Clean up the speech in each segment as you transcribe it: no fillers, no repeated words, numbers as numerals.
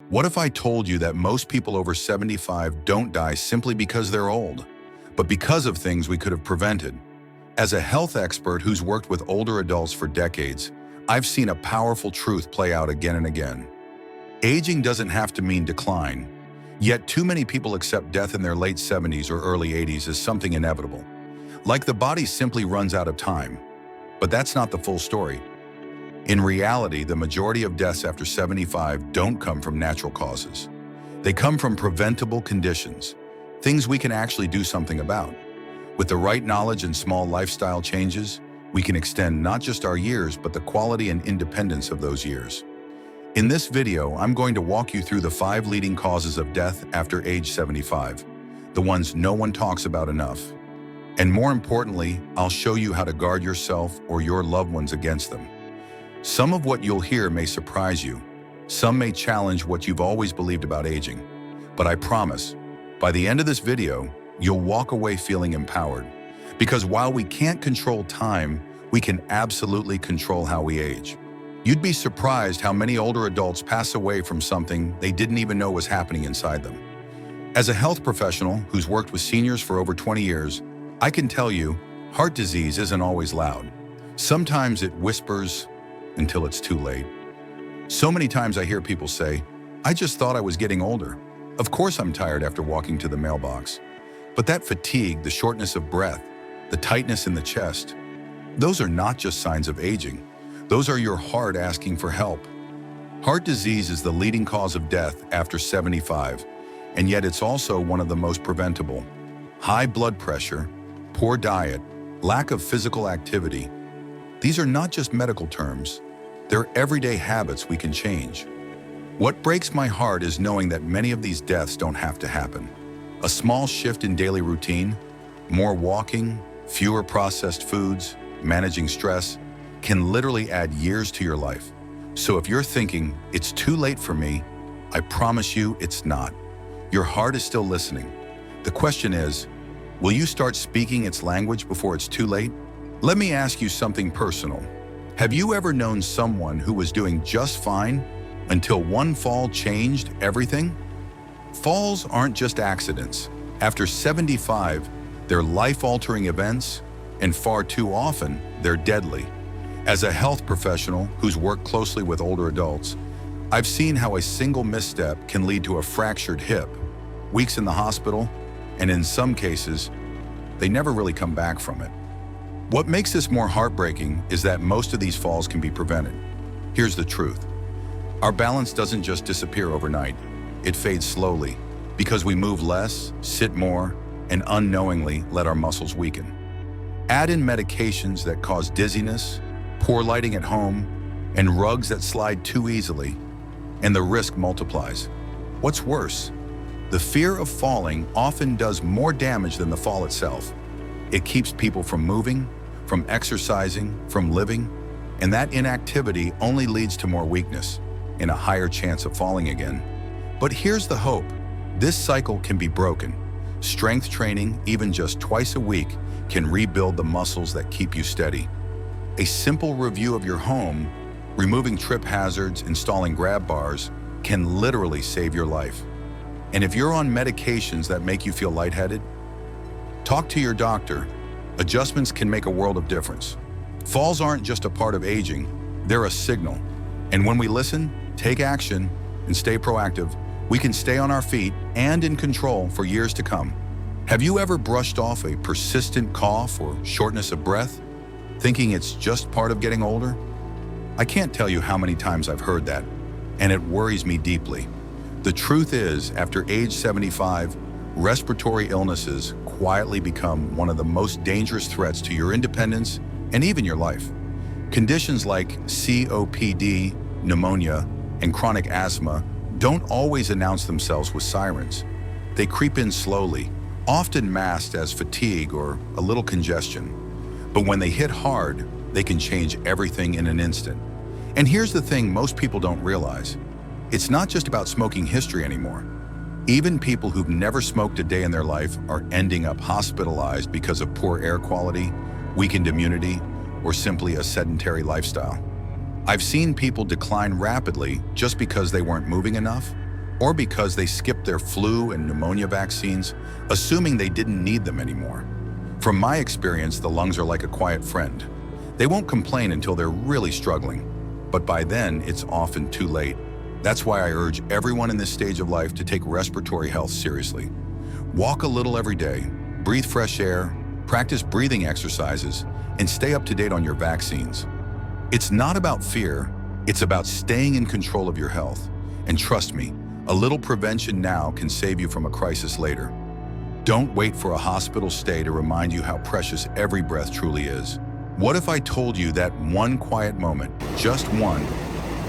What if I told you that most people over 75 don't die simply because they're old, but because of things we could have prevented? As a health expert who's worked with older adults for decades, I've seen a powerful truth play out again and again. Aging doesn't have to mean decline, yet too many people accept death in their late 70s or early 80s as something inevitable. Like the body simply runs out of time. But that's not the full story. In reality, the majority of deaths after 75 don't come from natural causes. They come from preventable conditions, things we can actually do something about. With the right knowledge and small lifestyle changes, we can extend not just our years, but the quality and independence of those years. In this video, I'm going to walk you through the 5 leading causes of death after age 75, the ones no one talks about enough. And more importantly, I'll show you how to guard yourself or your loved ones against them. Some of what you'll hear may surprise you. Some may challenge what you've always believed about aging. But I promise, by the end of this video, you'll walk away feeling empowered. Because while we can't control time, we can absolutely control how we age. You'd be surprised how many older adults pass away from something they didn't even know was happening inside them. As a health professional who's worked with seniors for over 20 years, I can tell you, heart disease isn't always loud. Sometimes it whispers until it's too late. So many times I hear people say, "I just thought I was getting older. Of course I'm tired after walking to the mailbox." But that fatigue, the shortness of breath, the tightness in the chest, those are not just signs of aging. Those are your heart asking for help. Heart disease is the leading cause of death after 75, and yet it's also one of the most preventable. High blood pressure, poor diet, lack of physical activity. These are not just medical terms. They're everyday habits we can change. What breaks my heart is knowing that many of these deaths don't have to happen. A small shift in daily routine, more walking, fewer processed foods, managing stress, can literally add years to your life. So if you're thinking, "It's too late for me," I promise you it's not. Your heart is still listening. The question is, will you start speaking its language before it's too late? Let me ask you something personal. Have you ever known someone who was doing just fine until one fall changed everything? Falls aren't just accidents. After 75, they're life-altering events, and far too often, they're deadly. As a health professional who's worked closely with older adults, I've seen how a single misstep can lead to a fractured hip, weeks in the hospital, and in some cases, they never really come back from it. What makes this more heartbreaking is that most of these falls can be prevented. Here's the truth. Our balance doesn't just disappear overnight. It fades slowly because we move less, sit more, and unknowingly let our muscles weaken. Add in medications that cause dizziness, poor lighting at home, and rugs that slide too easily, and the risk multiplies. What's worse? The fear of falling often does more damage than the fall itself. It keeps people from moving, from exercising, from living, and that inactivity only leads to more weakness and a higher chance of falling again. But here's the hope. This cycle can be broken. Strength training, even just twice a week, can rebuild the muscles that keep you steady. A simple review of your home, removing trip hazards, installing grab bars, can literally save your life. And if you're on medications that make you feel lightheaded, talk to your doctor. Adjustments can make a world of difference. Falls aren't just a part of aging, they're a signal. And when we listen, take action, and stay proactive, we can stay on our feet and in control for years to come. Have you ever brushed off a persistent cough or shortness of breath, thinking it's just part of getting older? I can't tell you how many times I've heard that, and it worries me deeply. The truth is, after age 75, respiratory illnesses quietly become one of the most dangerous threats to your independence and even your life. Conditions like COPD, pneumonia, and chronic asthma don't always announce themselves with sirens. They creep in slowly, often masked as fatigue or a little congestion. But when they hit hard, they can change everything in an instant. And here's the thing most people don't realize. It's not just about smoking history anymore. Even people who've never smoked a day in their life are ending up hospitalized because of poor air quality, weakened immunity, or simply a sedentary lifestyle. I've seen people decline rapidly just because they weren't moving enough, or because they skipped their flu and pneumonia vaccines, assuming they didn't need them anymore. From my experience, the lungs are like a quiet friend. They won't complain until they're really struggling, but by then it's often too late. That's why I urge everyone in this stage of life to take respiratory health seriously. Walk a little every day, breathe fresh air, practice breathing exercises, and stay up to date on your vaccines. It's not about fear, it's about staying in control of your health. And trust me, a little prevention now can save you from a crisis later. Don't wait for a hospital stay to remind you how precious every breath truly is. What if I told you that one quiet moment, just one,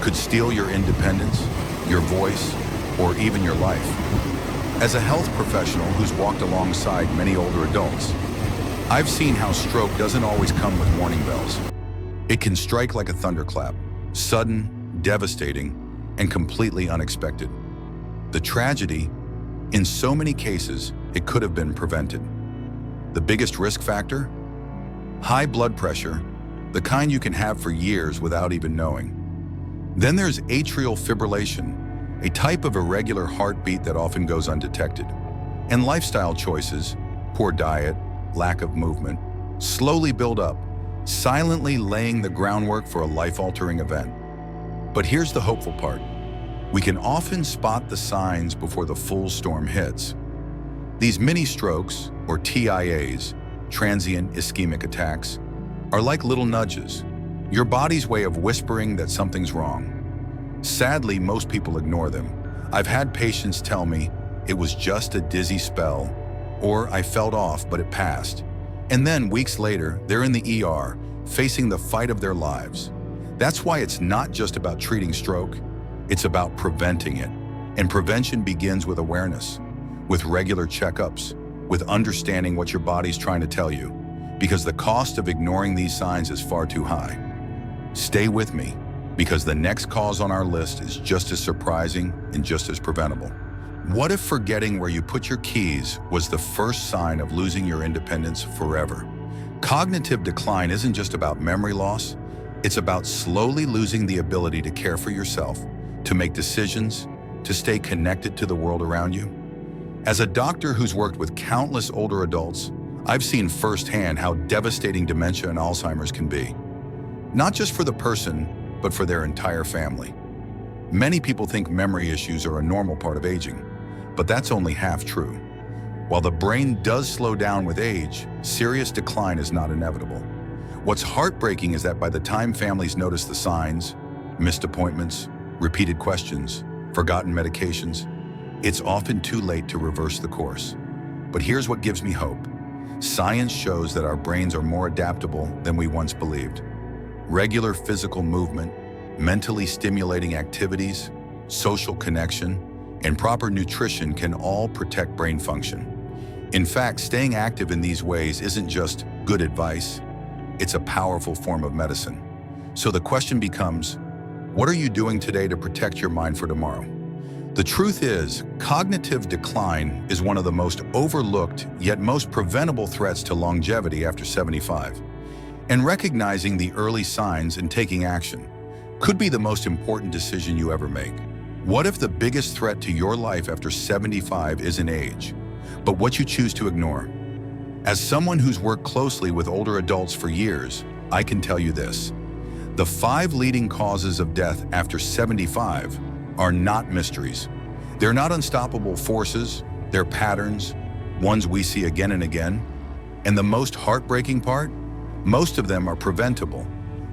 could steal your independence, your voice, or even your life? As a health professional who's walked alongside many older adults, I've seen how stroke doesn't always come with warning bells. It can strike like a thunderclap, sudden, devastating, and completely unexpected. The tragedy, in so many cases, it could have been prevented. The biggest risk factor? High blood pressure, the kind you can have for years without even knowing. Then there's atrial fibrillation, a type of irregular heartbeat that often goes undetected. And lifestyle choices, poor diet, lack of movement, slowly build up, silently laying the groundwork for a life-altering event. But here's the hopeful part. We can often spot the signs before the full storm hits. These mini strokes, or TIAs, transient ischemic attacks, are like little nudges, your body's way of whispering that something's wrong. Sadly, most people ignore them. I've had patients tell me it was just a dizzy spell, or I felt off but it passed. And then weeks later, they're in the ER, facing the fight of their lives. That's why it's not just about treating stroke, it's about preventing it. And prevention begins with awareness, with regular checkups, with understanding what your body's trying to tell you, because the cost of ignoring these signs is far too high. Stay with me, because the next cause on our list is just as surprising and just as preventable. What if forgetting where you put your keys was the first sign of losing your independence forever? Cognitive decline isn't just about memory loss, it's about slowly losing the ability to care for yourself, to make decisions, to stay connected to the world around you. As a doctor who's worked with countless older adults, I've seen firsthand how devastating dementia and Alzheimer's can be. Not just for the person, but for their entire family. Many people think memory issues are a normal part of aging, but that's only half true. While the brain does slow down with age, serious decline is not inevitable. What's heartbreaking is that by the time families notice the signs, missed appointments, repeated questions, forgotten medications, it's often too late to reverse the course. But here's what gives me hope. Science shows that our brains are more adaptable than we once believed. Regular physical movement, mentally stimulating activities, social connection, and proper nutrition can all protect brain function. In fact, staying active in these ways isn't just good advice, it's a powerful form of medicine. So the question becomes, what are you doing today to protect your mind for tomorrow? The truth is, cognitive decline is one of the most overlooked yet most preventable threats to longevity after 75. And recognizing the early signs and taking action could be the most important decision you ever make. What if the biggest threat to your life after 75 isn't age, but what you choose to ignore? As someone who's worked closely with older adults for years, I can tell you this. The 5 leading causes of death after 75 are not mysteries. They're not unstoppable forces, they're patterns, ones we see again and again. And the most heartbreaking part? Most of them are preventable.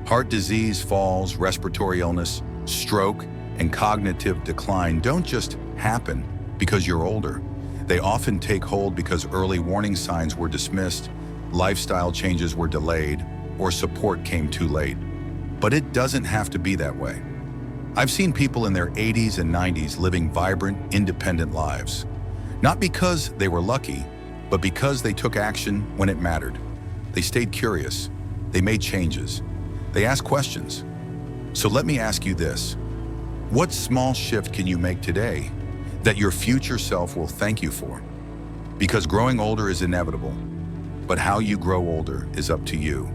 Heart disease, falls, respiratory illness, stroke, and cognitive decline don't just happen because you're older. They often take hold because early warning signs were dismissed, lifestyle changes were delayed, or support came too late. But it doesn't have to be that way. I've seen people in their 80s and 90s living vibrant, independent lives. Not because they were lucky, but because they took action when it mattered. They stayed curious. They made changes. They asked questions. So let me ask you this. What small shift can you make today that your future self will thank you for? Because growing older is inevitable, but how you grow older is up to you.